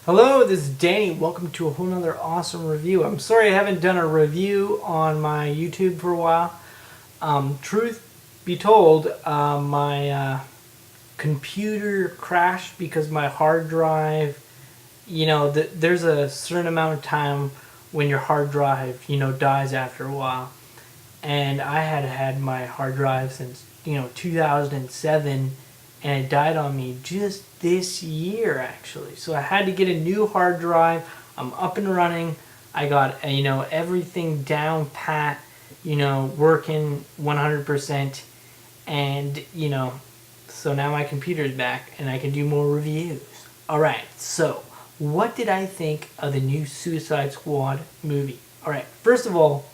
Hello, this is Danny. Welcome to a whole nother awesome review. I'm sorry I haven't done a review on my YouTube for a while. Truth be told, my computer crashed because my hard drive, there's a certain amount of time when your hard drive, dies after a while. And I had had my hard drive since, 2007, and it died on me just this year actually. So I had to get a new hard drive. I'm up and running. I got everything down pat, working 100%, and so now my computer's back and I can do more reviews. All right, so what did I think of the new Suicide Squad movie? All right, first of all,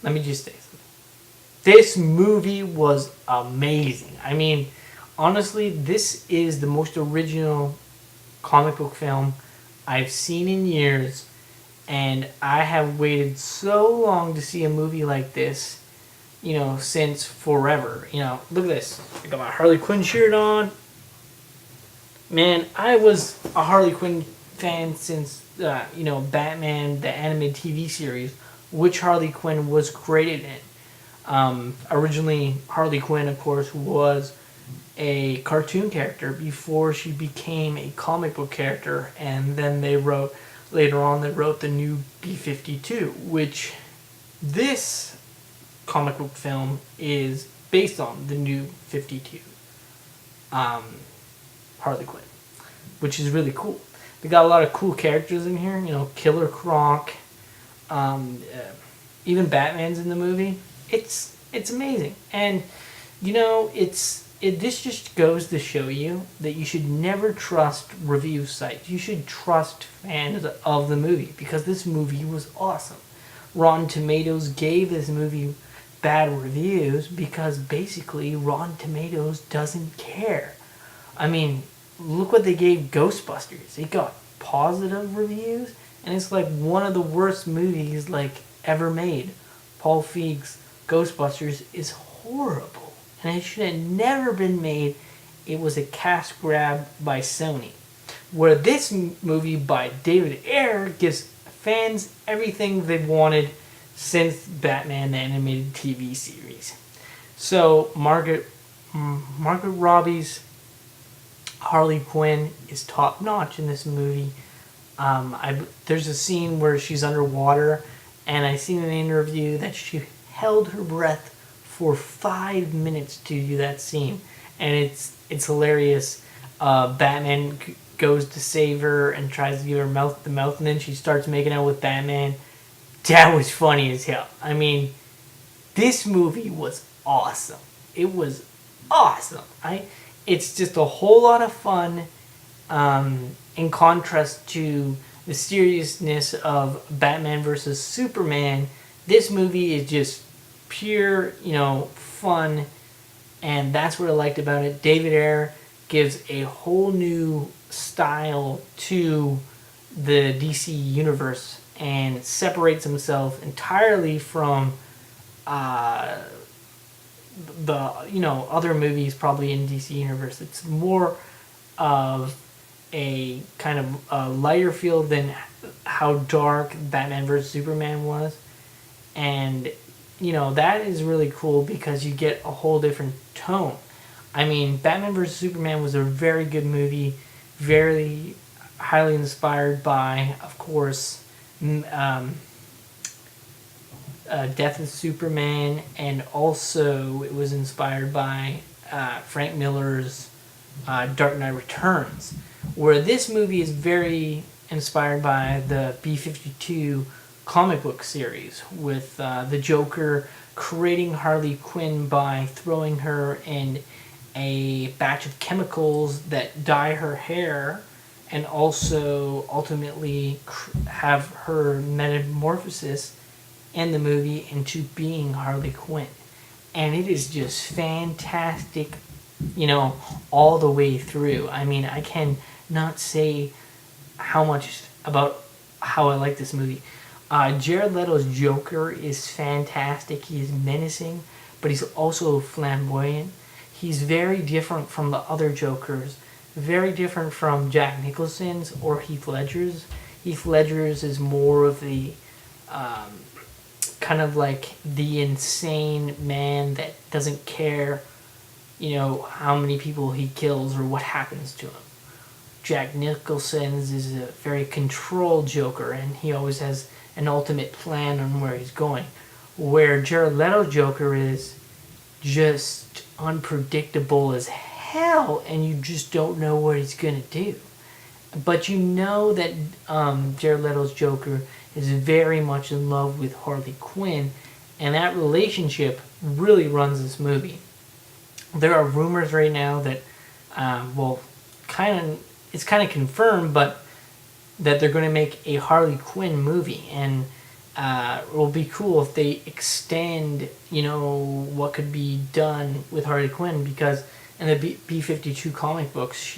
let me just say something. This movie was amazing. I mean, honestly, this is the most original comic book film I've seen in years, and I have waited so long to see a movie like this, since forever. Look at this. I got my Harley Quinn shirt on. Man, I was a Harley Quinn fan since, Batman, the animated TV series, which Harley Quinn was created in. Originally, Harley Quinn, of course, was a cartoon character before she became a comic book character, and then later on they wrote the new B-52, which this comic book film is based on the new 52 Harley Quinn, which is really cool. They got a lot of cool characters in here, Killer Croc, even Batman's in the movie. It's amazing, and this just goes to show you that you should never trust review sites. You should trust fans of the movie, because this movie was awesome. Rotten Tomatoes gave this movie bad reviews because basically Rotten Tomatoes doesn't care. I mean, look what they gave Ghostbusters. It got positive reviews, and it's like one of the worst movies ever made. Paul Feig's Ghostbusters is horrible, and it should have never been made. It was a cash grab by Sony. Where this movie by David Ayer gives fans everything they've wanted since Batman the Animated TV series. So Margaret Robbie's Harley Quinn is top notch in this movie. There's a scene where she's underwater, and I seen in an interview that she held her breath for 5 minutes to do that scene, and it's hilarious. Batman goes to save her and tries to give her mouth to mouth, and then she starts making out with Batman. That was funny as hell. I mean, this movie was awesome. It was awesome. It's just a whole lot of fun. In contrast to the seriousness of Batman versus Superman, this movie is just pure, fun, and that's what I liked about it. David Ayer gives a whole new style to the DC universe and separates himself entirely from the other movies probably in DC universe. It's more of a kind of a lighter field than how dark Batman vs Superman was, and that is really cool because you get a whole different tone. I mean, Batman vs Superman was a very good movie, very highly inspired by, of course, Death of Superman, and also it was inspired by Frank Miller's Dark Knight Returns, where this movie is very inspired by the B-52 comic book series, with the Joker creating Harley Quinn by throwing her in a batch of chemicals that dye her hair, and also ultimately have her metamorphosis in the movie into being Harley Quinn. And it is just fantastic, all the way through. I mean, I can not say how much about how I like this movie. Jared Leto's Joker is fantastic. He is menacing, but he's also flamboyant. He's very different from the other Jokers very different from Jack Nicholson's or Heath Ledger's. Heath Ledger's is more of the kind of like the insane man that doesn't care, how many people he kills or what happens to him. Jack Nicholson's is a very controlled Joker, and he always has an ultimate plan on where he's going. Where Jared Leto's Joker is just unpredictable as hell, and you just don't know what he's gonna do. But you know that Jared Leto's Joker is very much in love with Harley Quinn, and that relationship really runs this movie. There are rumors right now that, it's kind of confirmed, but that they're going to make a Harley Quinn movie, and it will be cool if they extend, what could be done with Harley Quinn, because in the B-52 comic books,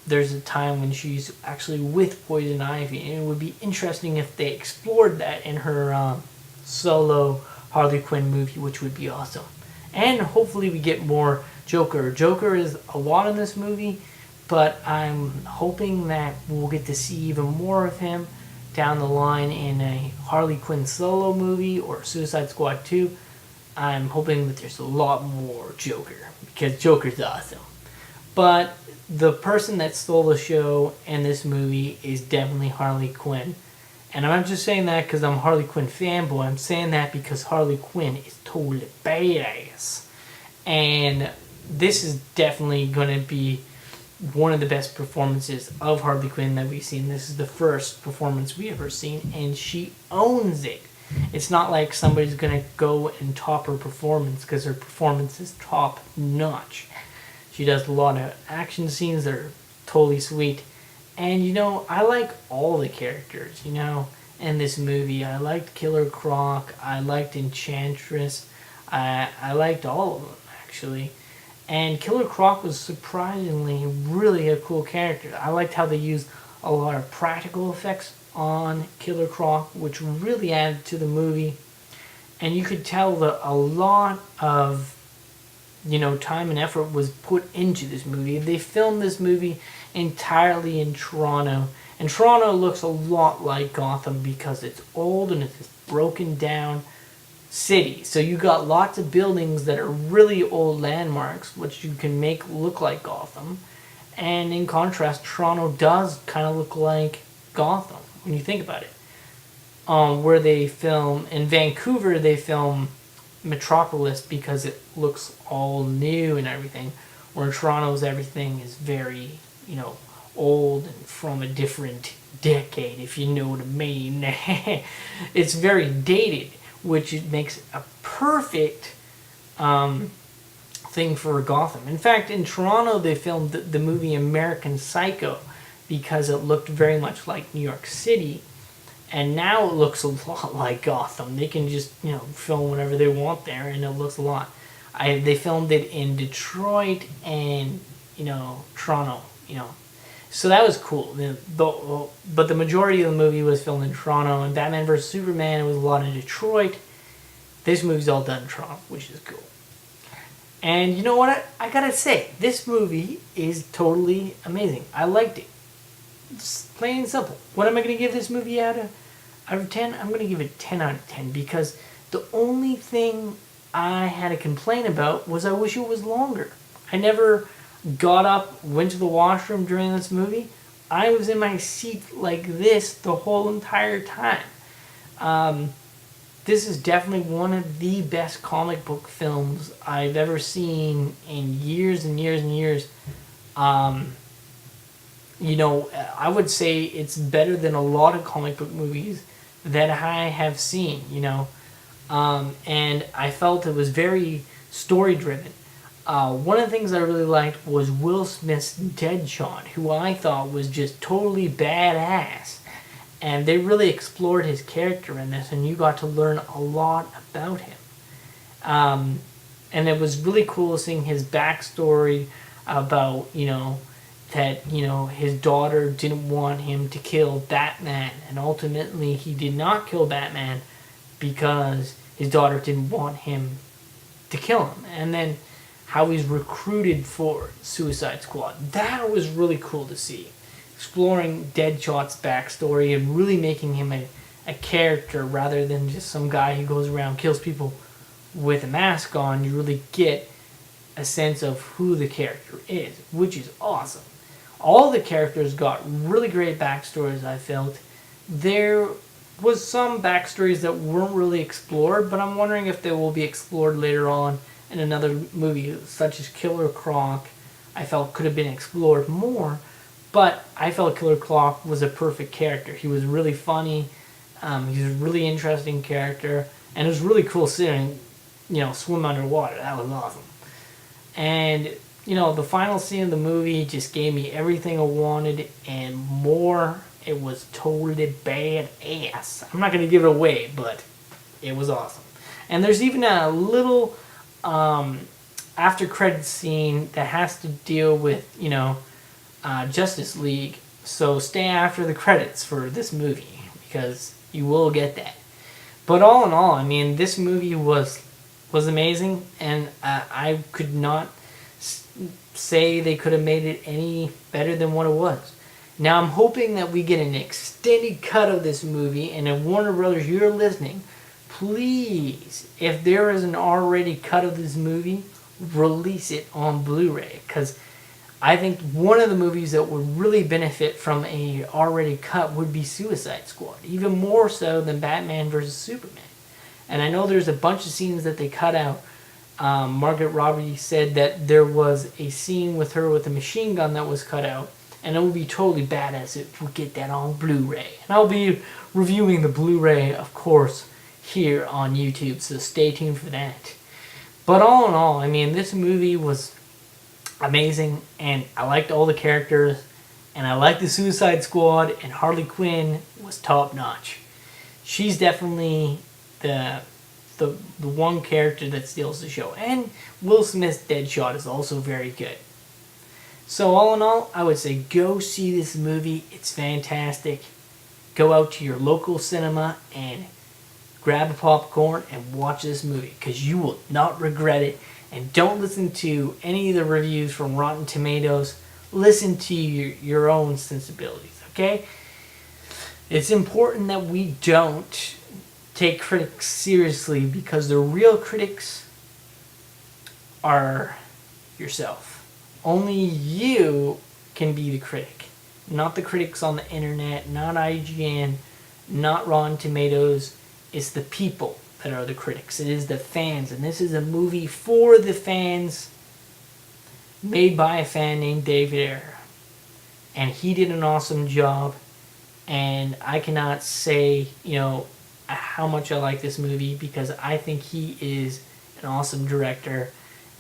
there's a time when she's actually with Poison Ivy, and it would be interesting if they explored that in her solo Harley Quinn movie, which would be awesome. And hopefully we get more Joker. Joker is a lot in this movie, but I'm hoping that we'll get to see even more of him down the line in a Harley Quinn solo movie or Suicide Squad 2. I'm hoping that there's a lot more Joker, because Joker's awesome. But the person that stole the show in this movie is definitely Harley Quinn. And I'm not just saying that because I'm a Harley Quinn fanboy. I'm saying that because Harley Quinn is totally badass. And this is definitely going to be one of the best performances of Harley Quinn that we've seen. This is the first performance we ever seen, and she owns it. It's not like somebody's going to go and top her performance, because her performance is top notch. She does a lot of action scenes that are totally sweet. And, I like all the characters, in this movie. I liked Killer Croc. I liked Enchantress. I liked all of them, actually. And Killer Croc was surprisingly really a cool character. I liked how they used a lot of practical effects on Killer Croc, which really added to the movie. And you could tell that a lot of, time and effort was put into this movie. They filmed this movie entirely in Toronto. And Toronto looks a lot like Gotham because it's old and it's this broken down city. So you got lots of buildings that are really old landmarks, which you can make look like Gotham. And in contrast, Toronto does kind of look like Gotham when you think about it. Where they film in Vancouver, they film Metropolis because it looks all new and everything. Where in Toronto's everything is very, old and from a different decade, if you know what I mean. It's very dated, which makes a perfect thing for Gotham. In fact, in Toronto, they filmed the movie American Psycho because it looked very much like New York City, and now it looks a lot like Gotham. They can just, film whatever they want there, and it looks a lot. They filmed it in Detroit and, Toronto, So that was cool. But the majority of the movie was filmed in Toronto, and Batman vs. Superman was a lot in Detroit. This movie's all done in Toronto, which is cool. And you know what? I gotta say, this movie is totally amazing. I liked it. It's plain and simple. What am I gonna give this movie out of 10? I'm gonna give it 10 out of 10 because the only thing I had a complaint about was I wish it was longer. I never got up, went to the washroom during this movie. I was in my seat like this the whole entire time. This is definitely one of the best comic book films I've ever seen in years and years and years. I would say it's better than a lot of comic book movies that I have seen, and I felt it was very story-driven. One of the things I really liked was Will Smith's Deadshot, who I thought was just totally badass. And they really explored his character in this, and you got to learn a lot about him. And it was really cool seeing his backstory about, that, his daughter didn't want him to kill Batman. And ultimately, he did not kill Batman because his daughter didn't want him to kill him. And then how he's recruited for Suicide Squad. That was really cool to see. Exploring Deadshot's backstory and really making him a character rather than just some guy who goes around kills people with a mask on. You really get a sense of who the character is, which is awesome. All the characters got really great backstories, I felt. There was some backstories that weren't really explored, but I'm wondering if they will be explored later on in another movie, such as Killer Croc. I felt could have been explored more, but I felt Killer Croc was a perfect character. He was really funny. He was a really interesting character, and it was really cool seeing, swim underwater. That was awesome. And the final scene of the movie just gave me everything I wanted and more. It was totally badass. I'm not going to give it away, but it was awesome. And there's even a little after credits scene that has to deal with, Justice League. So stay after the credits for this movie because you will get that. But all in all, I mean, this movie was amazing, and I could not say they could have made it any better than what it was. Now I'm hoping that we get an extended cut of this movie, and if Warner Brothers, you're listening, please, if there is an R-rated cut of this movie, release it on Blu-ray, because I think one of the movies that would really benefit from a R-rated cut would be Suicide Squad, even more so than Batman vs. Superman. And I know there's a bunch of scenes that they cut out. Margaret Robbie said that there was a scene with her with a machine gun that was cut out, and it would be totally badass if we get that on Blu-ray. And I'll be reviewing the Blu-ray, of course, here on YouTube, so stay tuned for that. But all in all, I mean, this movie was amazing, and I liked all the characters, and I liked the Suicide Squad, and Harley Quinn was top-notch. She's definitely the one character that steals the show. And Will Smith's Deadshot is also very good. So all in all, I would say go see this movie. It's fantastic. Go out to your local cinema and grab a popcorn and watch this movie because you will not regret it. And don't listen to any of the reviews from Rotten Tomatoes. Listen to your own sensibilities, okay? It's important that we don't take critics seriously because the real critics are yourself. Only you can be the critic, not the critics on the internet, not IGN, not Rotten Tomatoes. It's the people that are the critics. It is the fans, and this is a movie for the fans, made by a fan named David Ayer. And he did an awesome job, and I cannot say, how much I like this movie because I think he is an awesome director,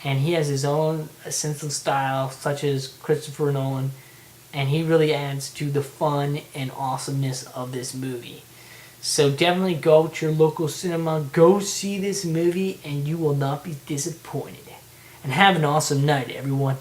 and he has his own sense of style, such as Christopher Nolan, and he really adds to the fun and awesomeness of this movie. So definitely go to your local cinema, go see this movie, and you will not be disappointed. And have an awesome night, everyone.